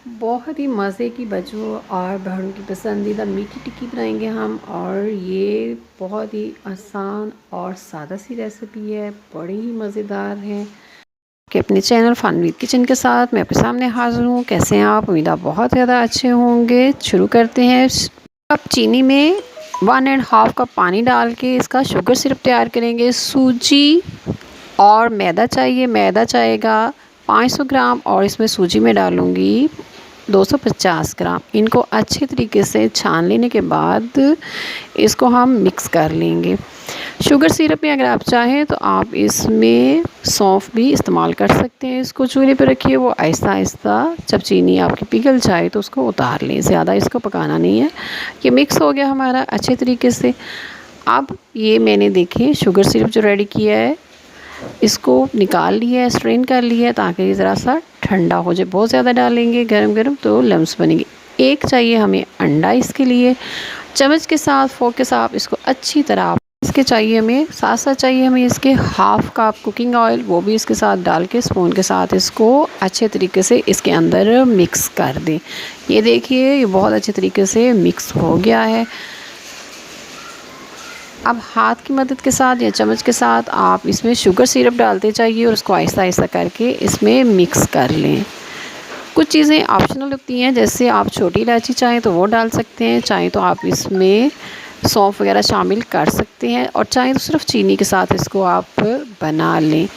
बहुत ही मज़े की बच्चों और बड़ों की पसंदीदा मीठी टिक्की बनाएंगे हम। और ये बहुत ही आसान और सादा सी रेसिपी है, बड़ी ही मज़ेदार है। कि अपने चैनल फन विद किचन के साथ मैं आपके सामने हाज़िर हूँ। कैसे हैं आप? उम्मीद आप बहुत ज़्यादा अच्छे होंगे। शुरू करते हैं। अब चीनी में 1.5 कप पानी डाल के इसका शुगर सिरप तैयार करेंगे। सूजी और मैदा चाहिए, मैदा चाहेगा 500 ग्राम और इसमें सूजी में डालूँगी 250 ग्राम। इनको अच्छे तरीके से छान लेने के बाद इसको हम मिक्स कर लेंगे। शुगर सिरप में अगर आप चाहें तो आप इसमें सौंफ भी इस्तेमाल कर सकते हैं। इसको चूल्हे पर रखिए, वो आहिस्ता आहिस्ता जब चीनी आपकी पिघल जाए तो उसको उतार लें, ज़्यादा इसको पकाना नहीं है। ये मिक्स हो गया हमारा अच्छे तरीके से। अब ये मैंने देखिए शुगर सिरप जो रेडी किया है इसको निकाल लिया है, स्ट्रेन कर लिया है ताकि ये ज़रा सा ठंडा हो जाए। बहुत ज़्यादा डालेंगे गरम गरम तो लम्स बनेंगे। एक चाहिए हमें अंडा, इसके लिए चम्मच के साथ फोर्क के साथ इसको अच्छी तरह इसके चाहिए हमें साथ साथ चाहिए हमें इसके हाफ़ कप कुकिंग ऑयल, वो भी इसके साथ डाल के स्पून के साथ इसको अच्छे तरीके से इसके अंदर मिक्स कर दें। ये देखिए ये बहुत अच्छे तरीके से मिक्स हो गया है। अब हाथ की मदद के साथ या चम्मच के साथ आप इसमें शुगर सिरप डालते जाइए और उसको आहिस्ता आहिस्ता करके इसमें मिक्स कर लें। कुछ चीज़ें ऑप्शनल होती हैं, जैसे आप छोटी इलायची चाहें तो वो डाल सकते हैं, चाहें तो आप इसमें सौंफ वगैरह शामिल कर सकते हैं और चाहें तो सिर्फ चीनी के साथ इसको आप बना लें।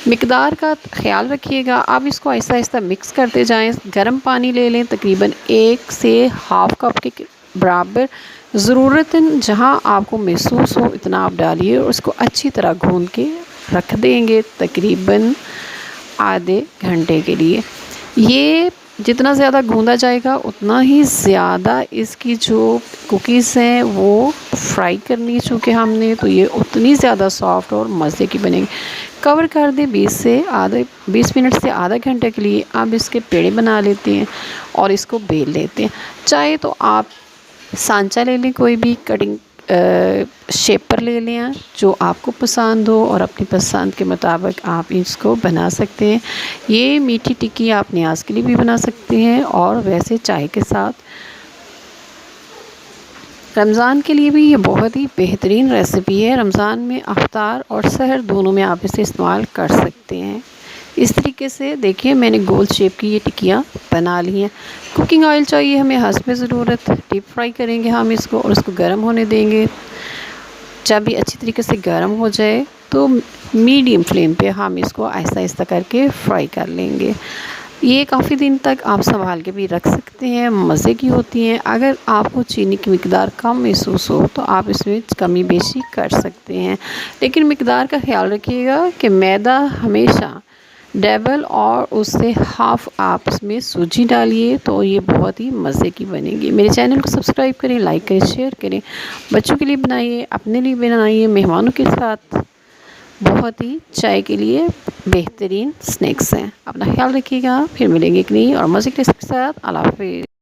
मिकदार का ख्याल रखिएगा। आप इसको आहिस्ता आहिस्ता मिक्स करते जाएं। गर्म पानी ले लें, तकरीबन 1 से हाफ़ कप के बराबर। ज़रूरतन जहाँ आपको महसूस हो इतना आप डालिए और उसको अच्छी तरह गूँध के रख देंगे तकरीबन आधे घंटे के लिए। ये जितना ज़्यादा गूँधा जाएगा उतना ही ज़्यादा इसकी जो कुकीज़ हैं वो फ्राई करनी, चूँकि हमने तो ये उतनी ज़्यादा सॉफ्ट और मज़े की बनेगी। कवर कर दें 20 मिनट से आधा घंटे के लिए। अब इसके पेड़े बना लेते हैं और इसको बेल लेते हैं। चाहे तो आप सांचा ले लें, कोई भी कटिंग शेपर ले लें जो आपको पसंद हो और अपनी पसंद के मुताबिक आप इसको बना सकते हैं। ये मीठी टिक्की आप न्याज के लिए भी बना सकते हैं और वैसे चाय के साथ। रमज़ान के लिए भी ये बहुत ही बेहतरीन रेसिपी है। रमज़ान में अफ्तार और सहर दोनों में आप इसे इस्तेमाल कर सकते हैं। इस तरीके से देखिए मैंने गोल शेप की ये टिक्कियाँ बना ली हैं। कुकिंग ऑयल चाहिए हमें हस्ब ज़रूरत। डीप फ्राई करेंगे हम इसको और इसको गर्म होने देंगे। जब ये अच्छी तरीके से गर्म हो जाए तो मीडियम फ्लेम पे हम इसको आहिस्ता आहिस्ता करके फ्राई कर लेंगे। ये काफ़ी दिन तक आप संभाल के भी रख सकते हैं, मज़े की होती हैं। अगर आपको चीनी की मिकदार कम महसूस हो तो आप इसमें कमी बेशी कर सकते हैं, लेकिन मिकदार का ख्याल रखिएगा कि मैदा हमेशा डबल और उससे हाफ़ आप इसमें सूजी डालिए तो ये बहुत ही मज़े की बनेगी। मेरे चैनल को सब्सक्राइब करें, लाइक करें, शेयर करें। बच्चों के लिए बनाइए, अपने लिए बनाइए, मेहमानों के साथ। बहुत ही चाय के लिए बेहतरीन स्नैक्स हैं। अपना ख्याल रखिएगा। फिर मिलेंगे एक नई और मज़े की रेसिपी के साथ। अल्लाह हाफ़िज़।